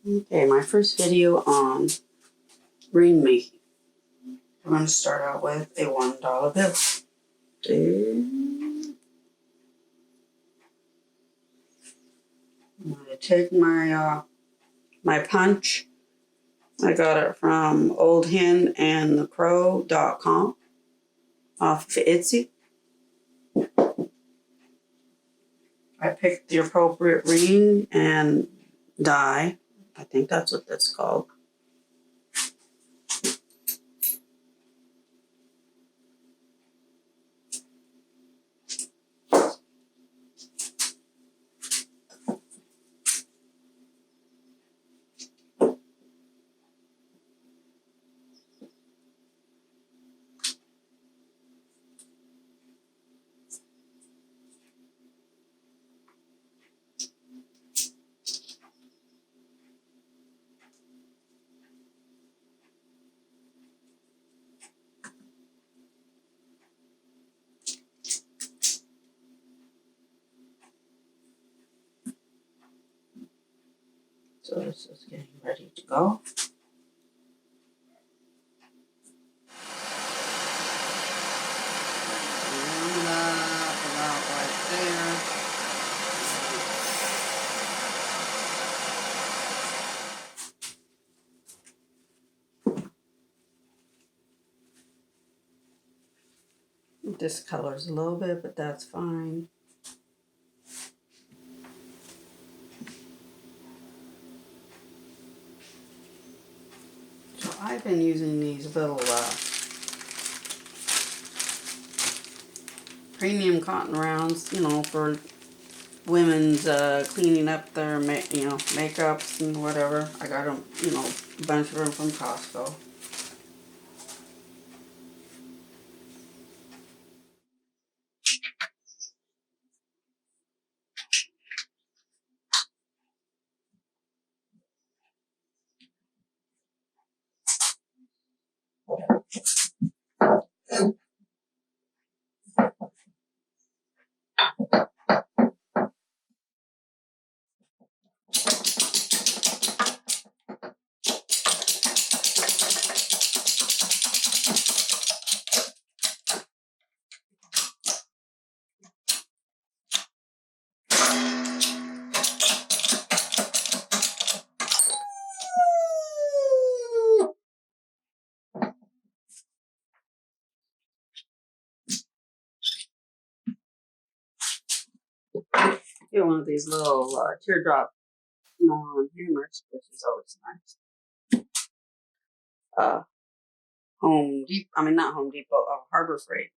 Okay, my first video on ring making. I'm going to start out with a $1 bill. I'm going to take my my punch. I got it from oldhenandthecrow.com off of Etsy. I picked the appropriate ring and die. I think that's what that's called. So this is getting ready to go. About right there. It discolors a little bit, but that's fine. So I've been using these little premium cotton rounds, you know, for women's cleaning up their makeups and whatever. I got them, you know, a bunch of them from Costco. Get one of these little teardrop hammers, which is always nice. Not Home Depot, Harbor Freight.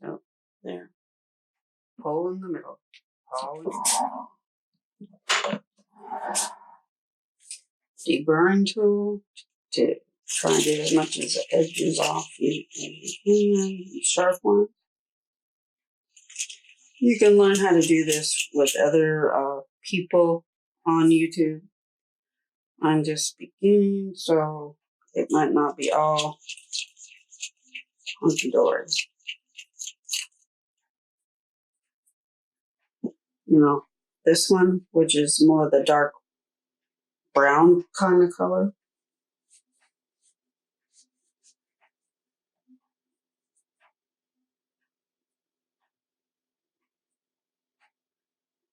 So there, pull in the middle. Deburring tool to try and get as much as the edges off as you can. Sharp one. You can learn how to do this with other people on YouTube. I'm just beginning, so it might not be all hunky-dory. You know, this one, which is more the dark brown kind of color.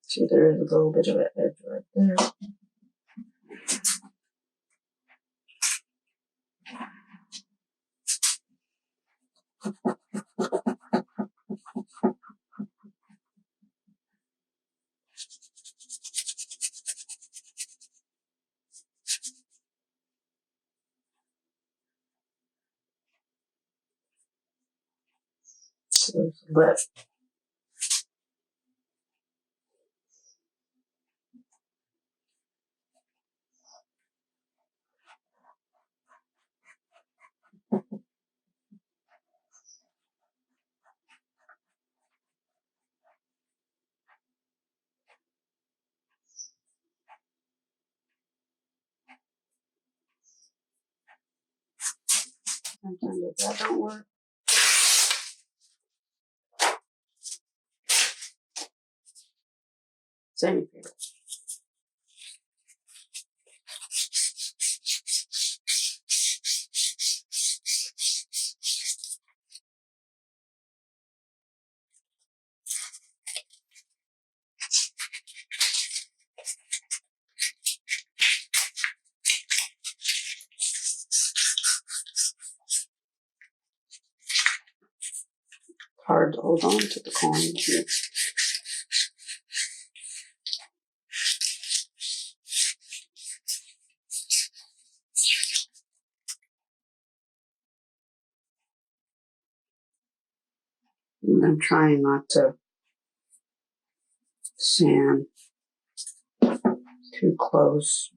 See, there is a little bit of an edge right there. But sometimes if that don't work. Same paper. Hard to hold on to the coin here. And I'm trying not to sand too close.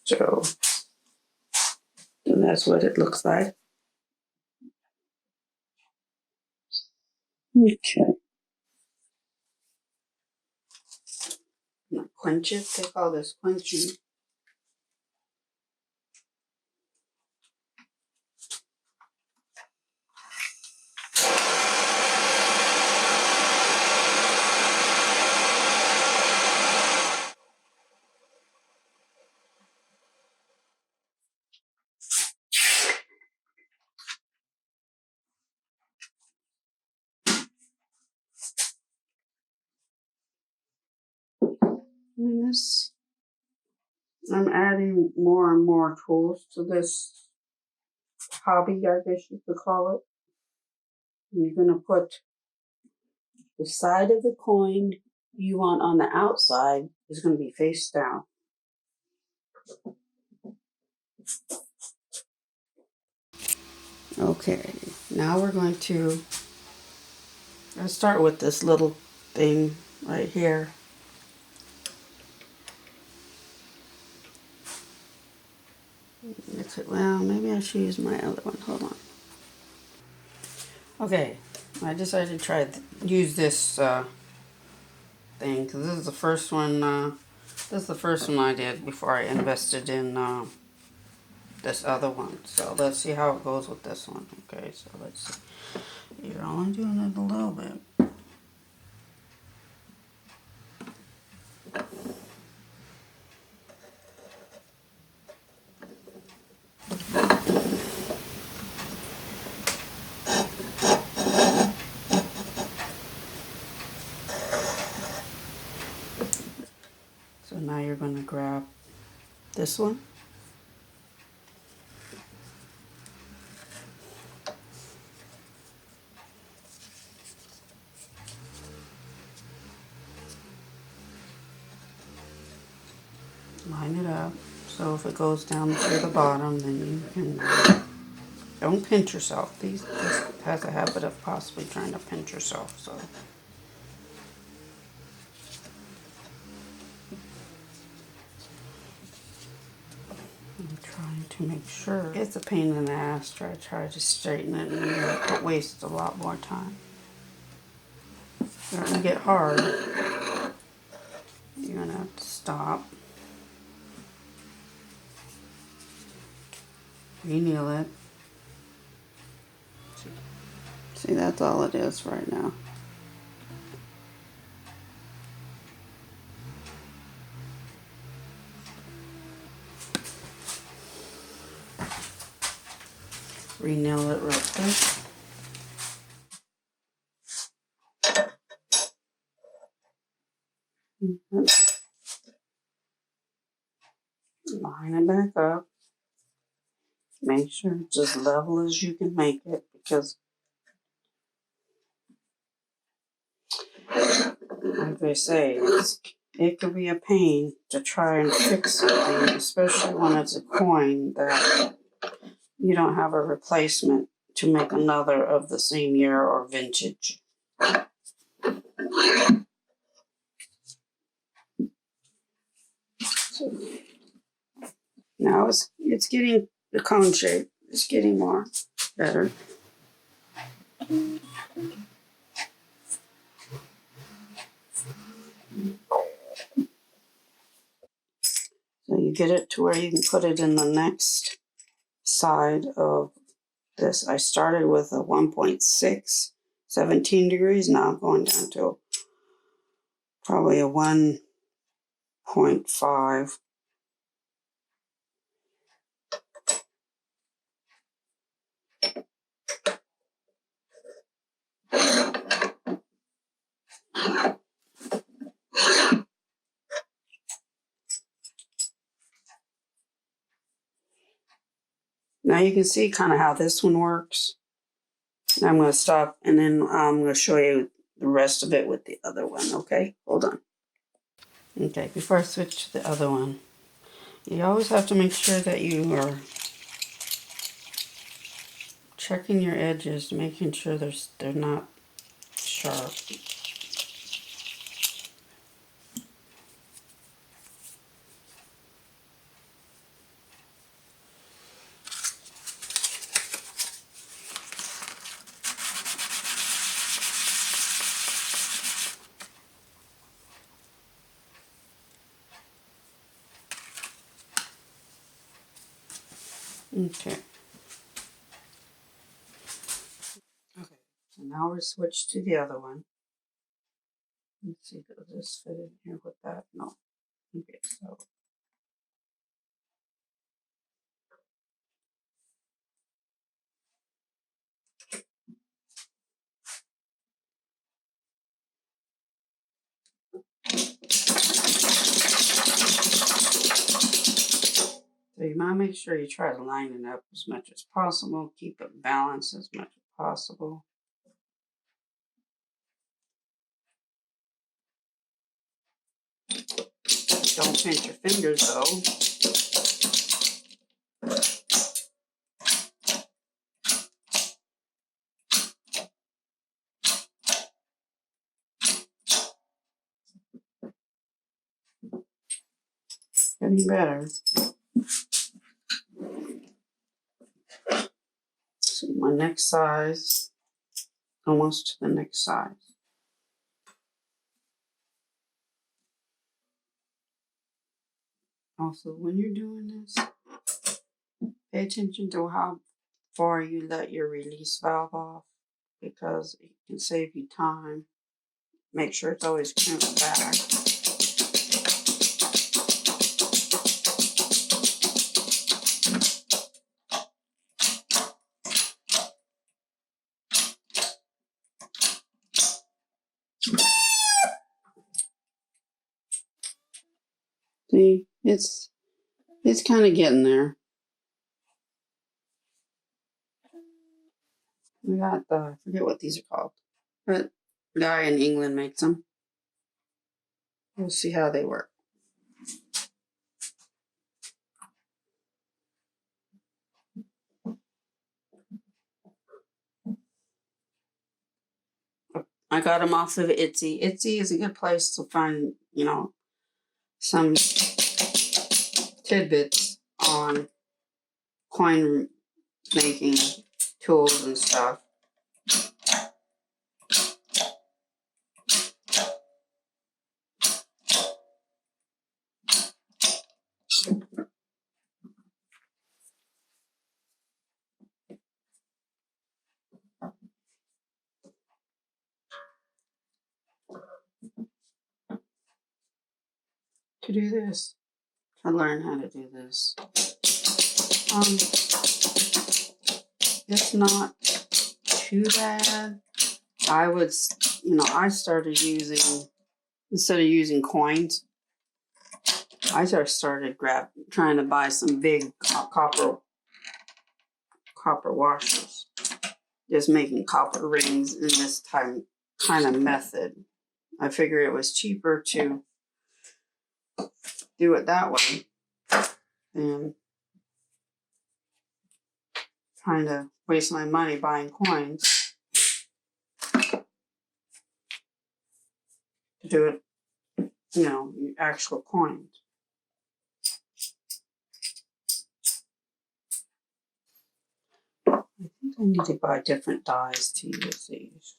So, and that's what it looks like. Okay. Now quench it. They call this quenching. And this, I'm adding more and more tools to this hobby, I guess you could call it. And you're going to put the side of the coin you want on the outside is going to be face down. Okay, now we're going to start with this little thing right here. Well, maybe I should use my other one. Hold on. Okay, I decided to try use this thing because this is the first one. This is the first one I did before I invested in this other one. So let's see how it goes with this one. Okay, so let's see. You're only doing it a little bit. So now you're going to grab this one. Line it up. So if it goes down to the bottom, then you can, don't pinch yourself. This has a habit of possibly trying to pinch yourself, so. I'm trying to make sure. It's a pain in the ass to try to straighten it, and it wastes a lot more time. It's starting to get hard. You're gonna have to stop. Reneal it. See, that's all it is right now. Renail it real quick. Line it back up. Make sure it's as level as you can make it, because like they say, it could be a pain to try and fix something, especially when it's a coin that you don't have a replacement to make another of the same year or vintage. So now it's getting the cone shape. It's getting more better. So you get it to where you can put it in the next side of this. I started with a 1.6, 17 degrees. Now I'm going down to probably a 1.5. Now you can see kind of how this one works. Now I'm going to stop and then I'm going to show you the rest of it with the other one, okay? Hold on. Okay, before I switch to the other one, you always have to make sure that you are checking your edges, making sure they're not sharp. Okay. Okay, so now we're switched to the other one. Let's see, does this fit in here with that? No. Okay, so you want to make sure you try to line it up as much as possible. Keep it balanced as much as possible. Don't pinch your fingers though. Getting better. So my next size, almost to the next size. Also, when you're doing this, pay attention to how far you let your release valve off because it can save you time. Make sure it's always crimped back. See, it's kind of getting there. We got the, I forget what these are called, but the guy in England makes them. We'll see how they work. I got them off of Etsy. Etsy is a good place to find, some tidbits on coin making tools and stuff. To do this, to learn how to do this. It's not too bad. I started using, instead of using coins, I just started trying to buy some big copper washers. Just making copper rings in this kind of method. I figured it was cheaper to do it that way than trying to waste my money buying coins to do it, actual coins. I think I need to buy different dies to use these.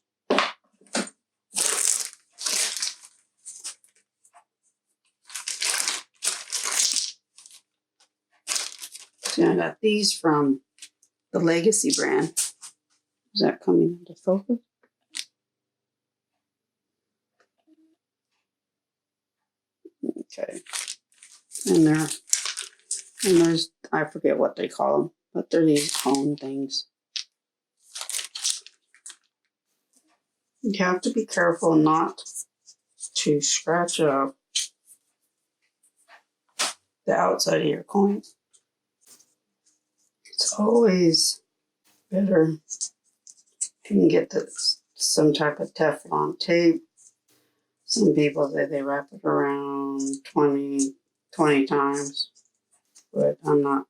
See, I got these from the Legacy brand. Is that coming into focus? Okay. And there's, I forget what they call them, but they're these cone things. You have to be careful not to scratch up the outside of your coin. It's always better if you can get some type of Teflon tape. Some people say they wrap it around 20 times, but I'm not.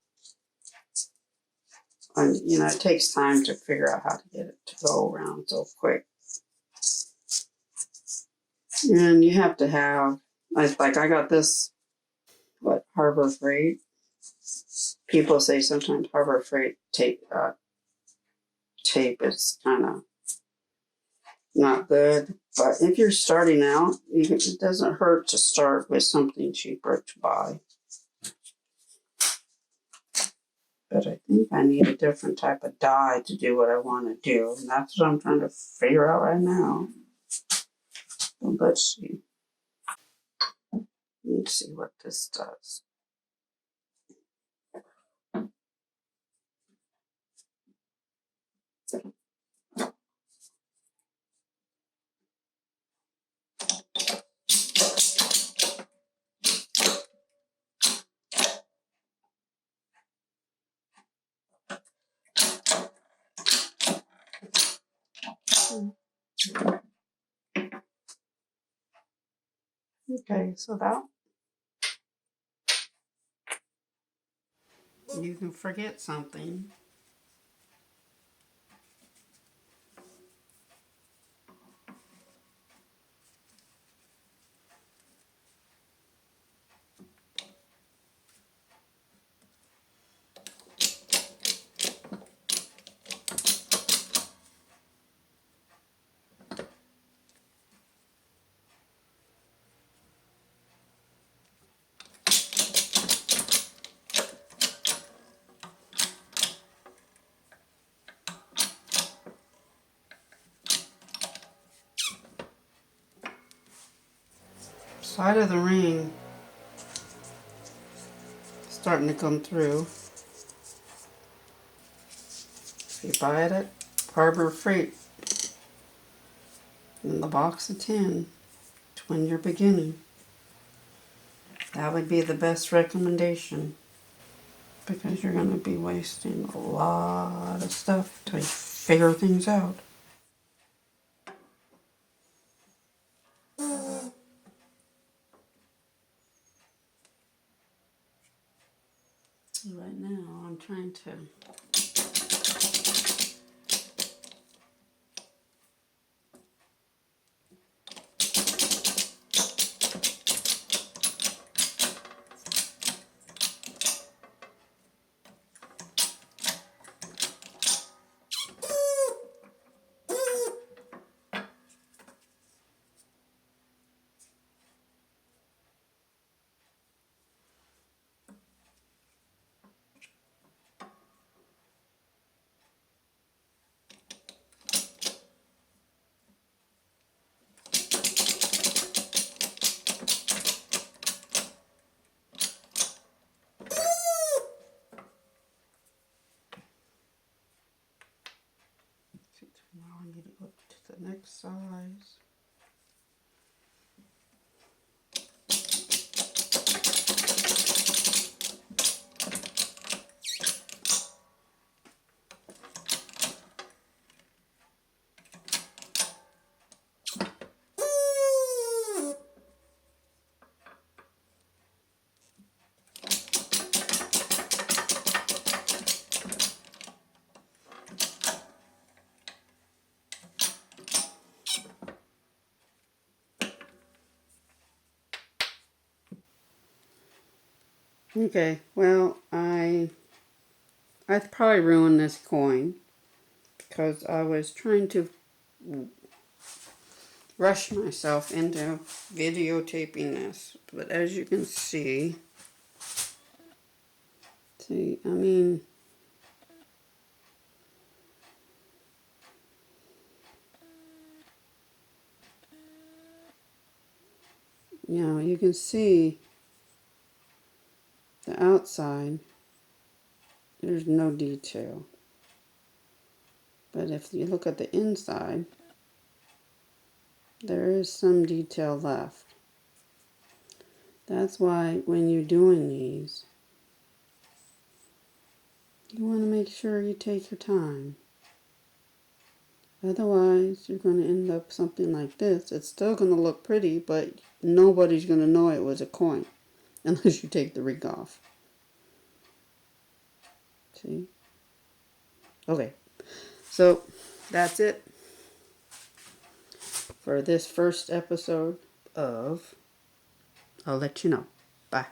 It takes time to figure out how to get it to go around so quick. And you have to have, like I got this, Harbor Freight. People say sometimes Harbor Freight tape is kind of not good. But if you're starting out, it doesn't hurt to start with something cheaper to buy. But I think I need a different type of die to do what I want to do. And that's what I'm trying to figure out right now. So let's see. Let's see what this does. Okay, so that you can forget something. Side of the ring starting to come through. If you buy it at Harbor Freight in the box of 10 when you're beginning, that would be the best recommendation, because you're going to be wasting a lot of stuff to figure things out. Right now I'm trying to now I need to go to the next size. Okay, well, I probably ruined this coin because I was trying to rush myself into videotaping this. But as you can see, See, I mean, you know, you can see the outside, there's no detail. But if you look at the inside, there is some detail left. That's why when you're doing these, you want to make sure you take your time. Otherwise, you're going to end up something like this. It's still going to look pretty, but nobody's going to know it was a coin unless you take the ring off. See? Okay, so that's it for this first episode of I'll Let You Know. Bye.